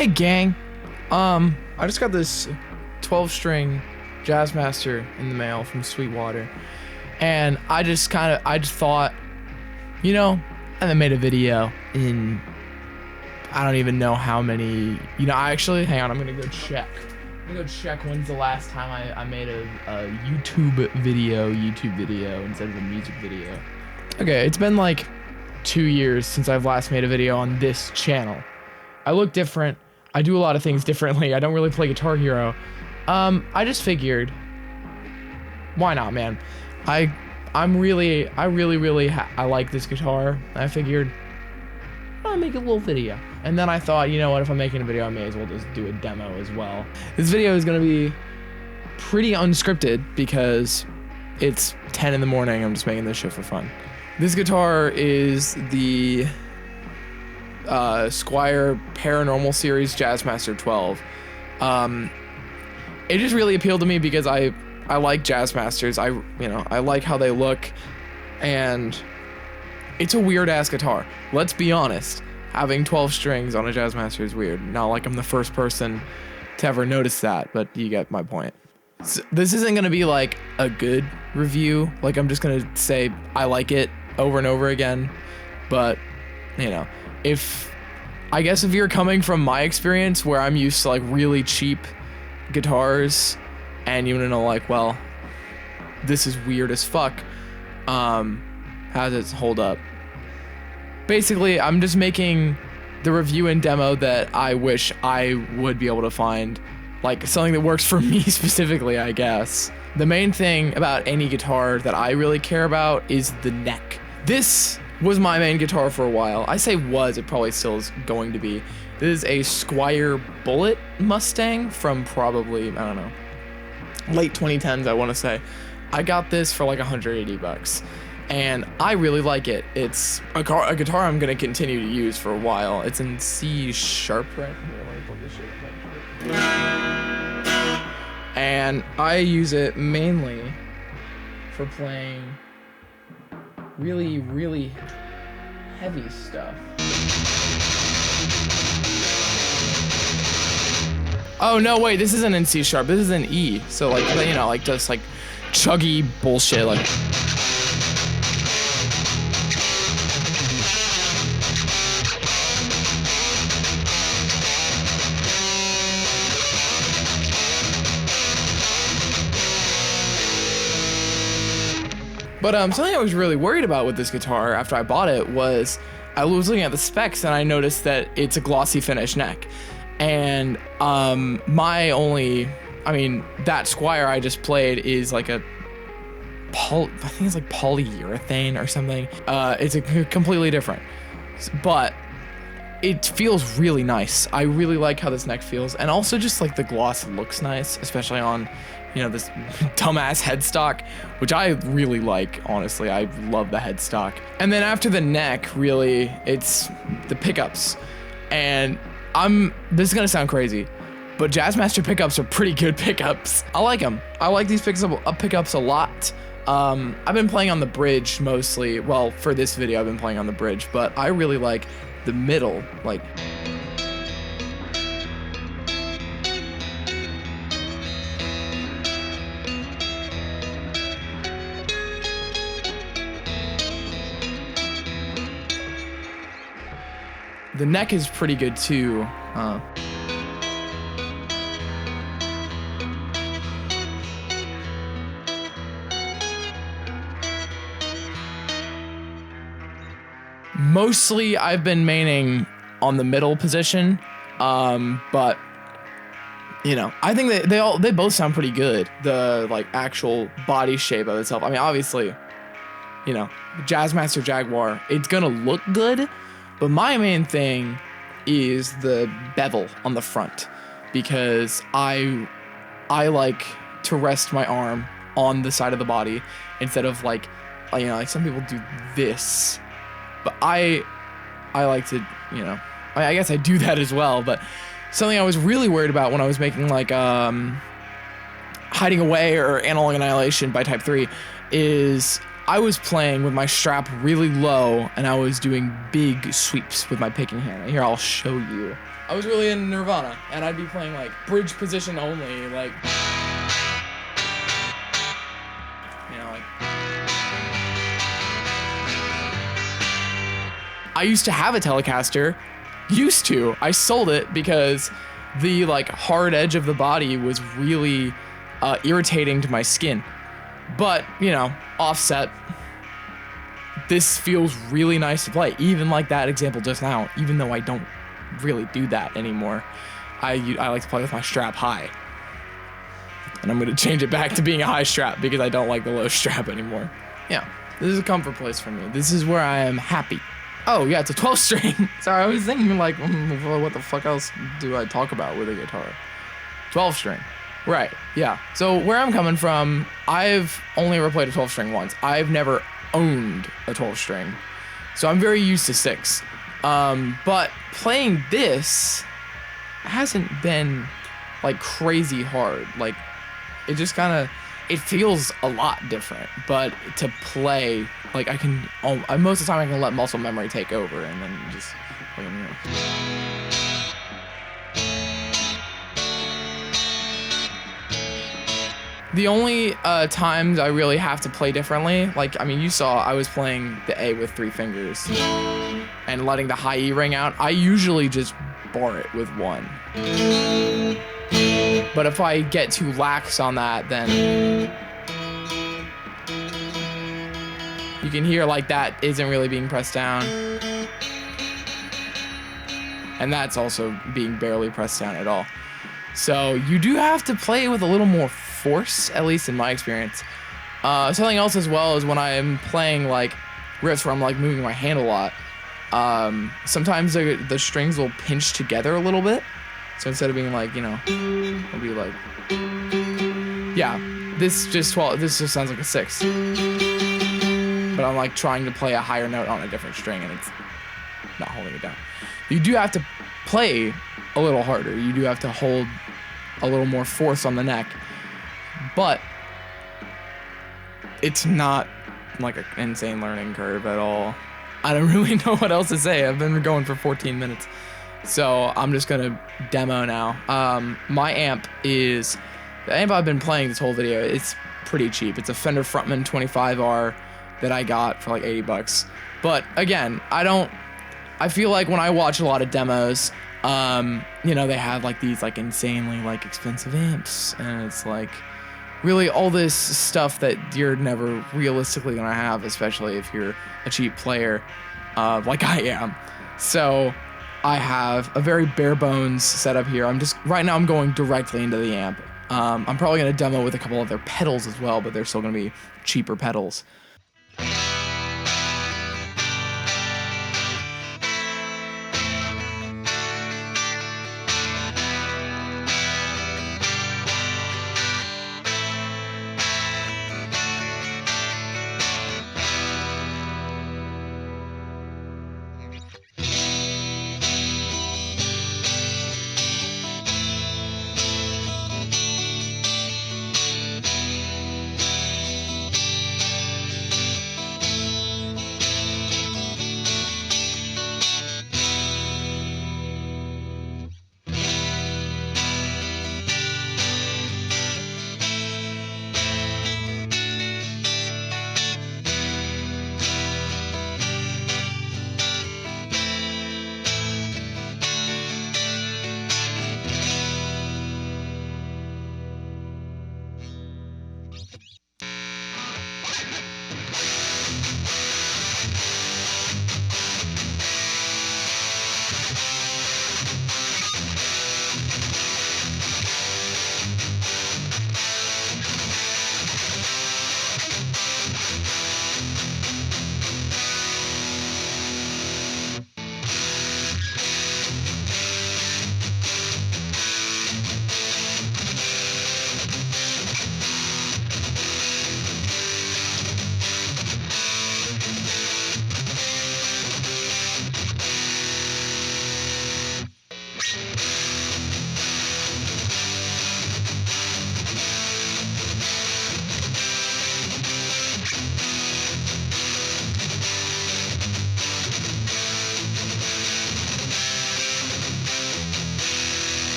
Hey gang, I just got this 12-string Jazzmaster in the mail from Sweetwater, and I just thought, you know, and then made a video in, I don't even know how many, hang on, I'm gonna go check when's the last time I made a YouTube video instead of a music video. Okay, it's been like 2 years since I've last made a video on this channel. I look different. I do a lot of things differently. I don't really play Guitar Hero. I just figured, why not, man? I like this guitar. I figured I'll make a little video. And then I thought, you know what, if I'm making a video, I may as well just do a demo as well. This video is gonna be pretty unscripted because it's 10 in the morning. I'm just making this shit for fun. This guitar is the Squier Paranormal Series Jazzmaster 12. It just really appealed to me because I like Jazzmasters. I like how they look, and it's a weird ass guitar. Let's be honest. Having 12 strings on a Jazzmaster is weird. Not like I'm the first person to ever notice that, but you get my point. So this isn't gonna be like a good review. Like, I'm just gonna say I like it over and over again. But, you know, I guess if you're coming from my experience where I'm used to like really cheap guitars and you know, like, well, this is weird as fuck, how does it hold up? Basically, I'm just making the review and demo that I wish I would be able to find, like something that works for me specifically, I guess. The main thing about any guitar that I really care about is the neck. This was my main guitar for a while. I say was, it probably still is going to be. This is a Squier Bullet Mustang from probably, I don't know, late 2010s, I want to say. I got this for like 180 bucks. And I really like it. It's a guitar I'm gonna continue to use for a while. It's in C sharp right here. Let me pull this shit up. And I use it mainly for playing really, really heavy stuff. Oh no, wait, this isn't in C sharp. This is in E. So like, you know, like just like chuggy bullshit, like. But something I was really worried about with this guitar after I bought it was I was looking at the specs and I noticed that it's a glossy finish neck. And that Squier I just played is like I think it's like polyurethane or something. It's completely different, but it feels really nice. I really like how this neck feels, and also just like the gloss looks nice, especially on, you know, this dumbass headstock, which I really like, honestly. I love the headstock. And then after the neck, really, it's the pickups. And this is gonna sound crazy, but Jazzmaster pickups are pretty good pickups. I like them. I like these pickups a lot. I've been playing on the bridge mostly. Well, for this video, I've been playing on the bridge, but I really like the middle, like. The neck is pretty good too. Mostly I've been maining on the middle position, but you know, I think they both sound pretty good. The like actual body shape of itself. I mean, obviously, you know, Jazzmaster Jaguar, it's gonna look good. But my main thing is the bevel on the front, because I like to rest my arm on the side of the body instead of like, you know, like some people do this. But I like to, you know, I guess I do that as well. But something I was really worried about when I was making like Hiding Away or Analog Annihilation by Type 3 is I was playing with my strap really low, and I was doing big sweeps with my picking hand. Here, I'll show you. I was really in Nirvana, and I'd be playing like bridge position only, like, you know, like. I used to have a Telecaster. I sold it because the like hard edge of the body was really irritating to my skin. But, you know, offset. This feels really nice to play, even like that example just now, even though I don't really do that anymore. I like to play with my strap high. And I'm going to change it back to being a high strap because I don't like the low strap anymore. Yeah, this is a comfort place for me. This is where I am happy. Oh, yeah, it's a 12 string. Sorry, I was thinking like, what the fuck else do I talk about with a guitar? 12 string. Right, yeah. So where I'm coming from, I've only ever played a 12 string once. I've never owned a 12 string. So I'm very used to 6. But playing this hasn't been like crazy hard. Like it just kind of, it feels a lot different, but to play, like I can, most of the time I can let muscle memory take over and then just, you know. The only times I really have to play differently, like, I mean, you saw I was playing the A with 3 fingers and letting the high E ring out. I usually just bar it with 1. But if I get too lax on that, then you can hear like that isn't really being pressed down. And that's also being barely pressed down at all. So you do have to play with a little more force, at least in my experience. Something else as well is when I'm playing like riffs where I'm like moving my hand a lot, sometimes the strings will pinch together a little bit. So instead of being like, you know, it'll be like, yeah, this just sounds like a 6. But I'm like trying to play a higher note on a different string and it's not holding it down. You do have to play a little harder. You do have to hold a little more force on the neck. But it's not like an insane learning curve at all. I don't really know what else to say. I've been going for 14 minutes. So I'm just going to demo now. My amp is, the amp I've been playing this whole video, it's pretty cheap. It's a Fender Frontman 25R that I got for like 80 bucks. But again, I feel like when I watch a lot of demos, you know, they have like these like insanely like expensive amps and it's like really all this stuff that you're never realistically gonna have, especially if you're a cheap player, like I am. So I have a very bare bones setup here. Right now I'm going directly into the amp. I'm probably gonna demo with a couple other pedals as well, but they're still gonna be cheaper pedals.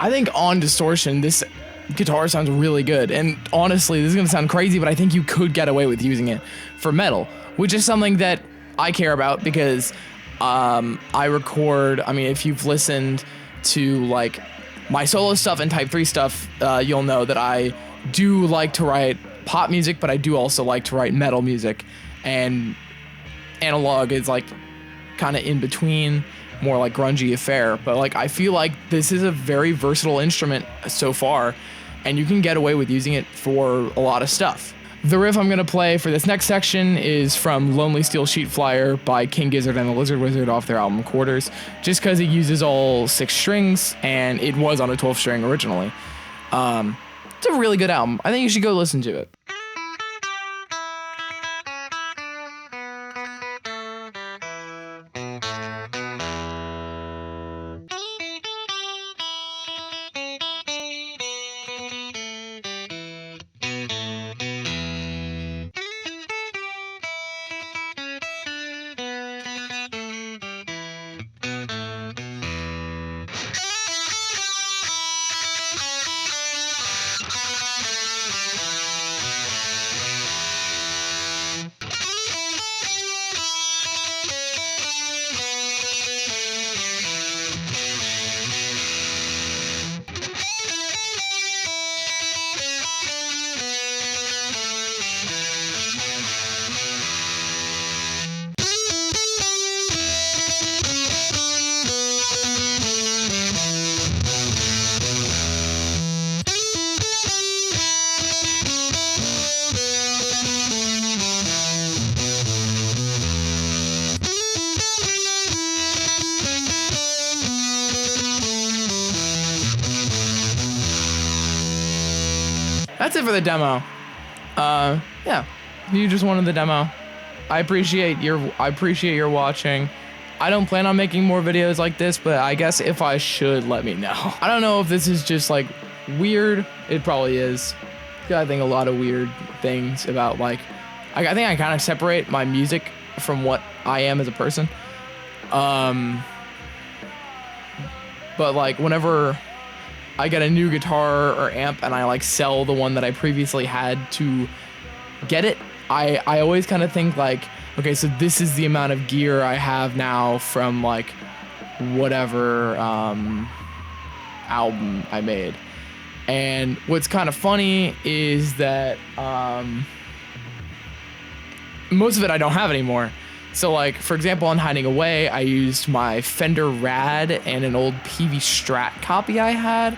I think on distortion, this guitar sounds really good. And honestly, this is gonna sound crazy, but I think you could get away with using it for metal, which is something that I care about because I record. I mean, if you've listened to like my solo stuff and Type 3 stuff, you'll know that I do like to write pop music, but I do also like to write metal music, and analog is like kind of in between, more like grungy affair. But like I feel like this is a very versatile instrument so far, and you can get away with using it for a lot of stuff. The riff I'm gonna play for this next section is from Lonely Steel Sheet Flyer by King Gizzard and the Lizard Wizard off their album Quarters, just because it uses all 6 strings and it was on a 12 string originally. It's a really good album. I think you should go listen to it. That's it for the demo. Yeah, you just wanted the demo. I appreciate your watching. I don't plan on making more videos like this, but I guess if I should, let me know. I don't know if this is just like weird. It probably is. I think a lot of weird things about like, I think I kind of separate my music from what I am as a person. But like whenever I get a new guitar or amp and I like sell the one that I previously had to get it, I always kind of think like, okay, so this is the amount of gear I have now from like whatever album I made. And what's kind of funny is that most of it I don't have anymore. So like, for example, on Hiding Away, I used my Fender Rad and an old PV Strat copy I had.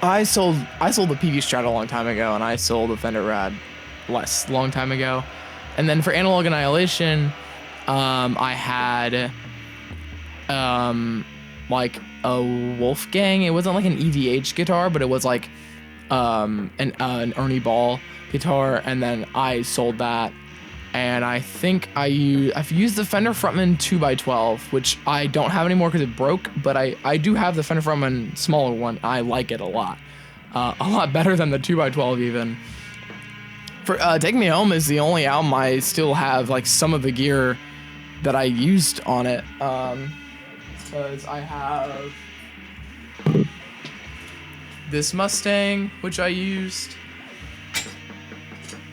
I sold the PV Strat a long time ago, and I sold the Fender Rad long time ago. And then for Analog Annihilation, I had like a Wolfgang. It wasn't like an EVH guitar, but it was like an Ernie Ball guitar, and then I sold that. And I think I've used the Fender Frontman 2x12, which I don't have anymore because it broke, but I do have the Fender Frontman smaller one. I like it a lot better than the 2x12 even. For Take Me Home is the only album I still have like some of the gear that I used on it, because I have this Mustang, which I used.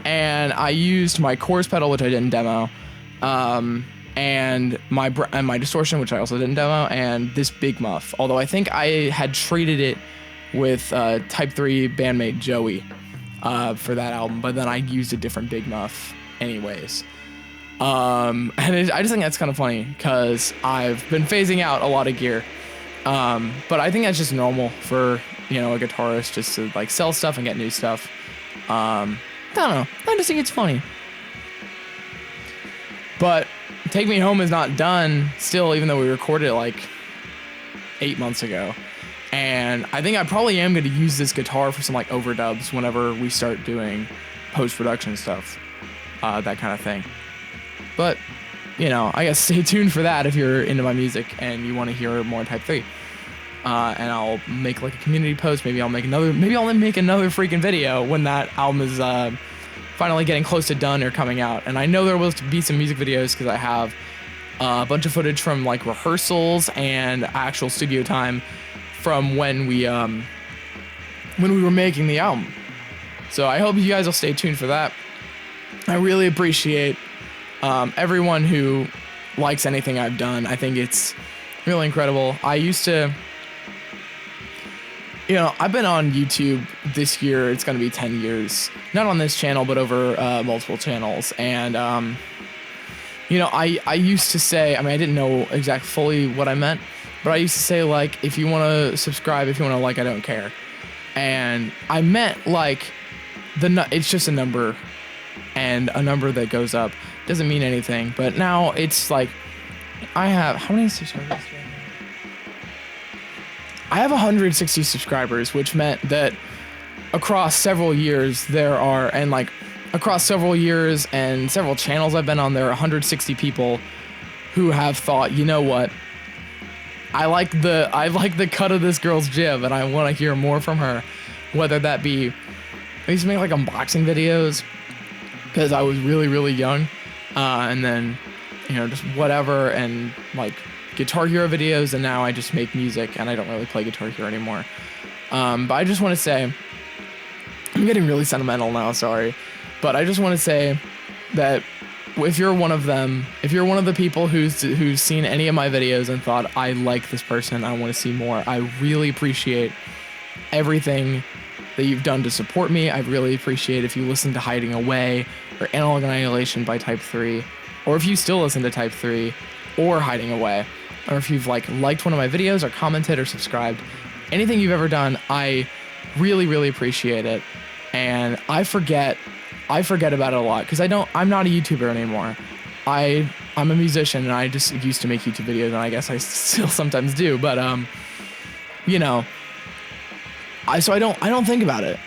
And I used my chorus pedal, which I didn't demo, and my distortion, which I also didn't demo, and this big muff. Although I think I had traded it with Type 3 bandmate Joey for that album, but then I used a different big muff anyways. I just think that's kind of funny because I've been phasing out a lot of gear, but I think that's just normal for a guitarist just to like sell stuff and get new stuff. I don't know. I just think it's funny. But Take Me Home is not done still, even though we recorded it like 8 months ago. And I think I probably am going to use this guitar for some like overdubs whenever we start doing post-production stuff, that kind of thing. But, I guess stay tuned for that if you're into my music and you want to hear more Type 3. And I'll make like a community post. Maybe I'll make another freaking video when that album is finally getting close to done or coming out. And I know there will be some music videos because I have a bunch of footage from like rehearsals and actual studio time from when we were making the album. So I hope you guys will stay tuned for that. I really appreciate everyone who likes anything I've done. I think it's really incredible. I used to, I've been on YouTube this year. It's going to be 10 years, not on this channel, but over multiple channels. And, I used to say, I mean, I didn't know exactly fully what I meant, but I used to say, like, if you want to subscribe, if you want to like, I don't care. And I meant, like, it's just a number, and a number that goes up doesn't mean anything. But now it's like, I have, how many subscribers? I have 160 subscribers, which meant that across several years across several years and several channels I've been on, there are 160 people who have thought, you know what, I like the cut of this girl's jib, and I want to hear more from her. Whether that be, I used to make like unboxing videos because I was really, really young, and then just whatever, and like Guitar Hero videos, and now I just make music, and I don't really play Guitar Hero anymore. But I just want to say, I'm getting really sentimental now, sorry, but I just want to say that if you're one of them, if you're one of the people who's seen any of my videos and thought, I like this person, I want to see more, I really appreciate everything that you've done to support me. I really appreciate if you listen to Hiding Away or Analog Annihilation by Type 3, or if you still listen to Type 3 or Hiding Away, or if you've liked one of my videos or commented or subscribed. Anything you've ever done, I really, really appreciate it. And I forget about it a lot because I'm not a YouTuber anymore. I'm a musician, and I just used to make YouTube videos, and I guess I still sometimes do, but so I don't think about it.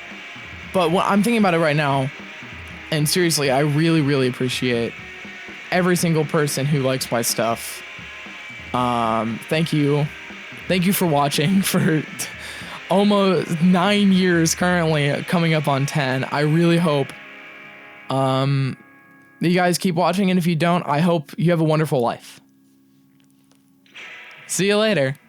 But what I'm thinking about it right now, and seriously, I really, really appreciate every single person who likes my stuff. Thank you for watching for almost 9 years, currently coming up on 10. I really hope that you guys keep watching, and if you don't, I hope you have a wonderful life. See you later.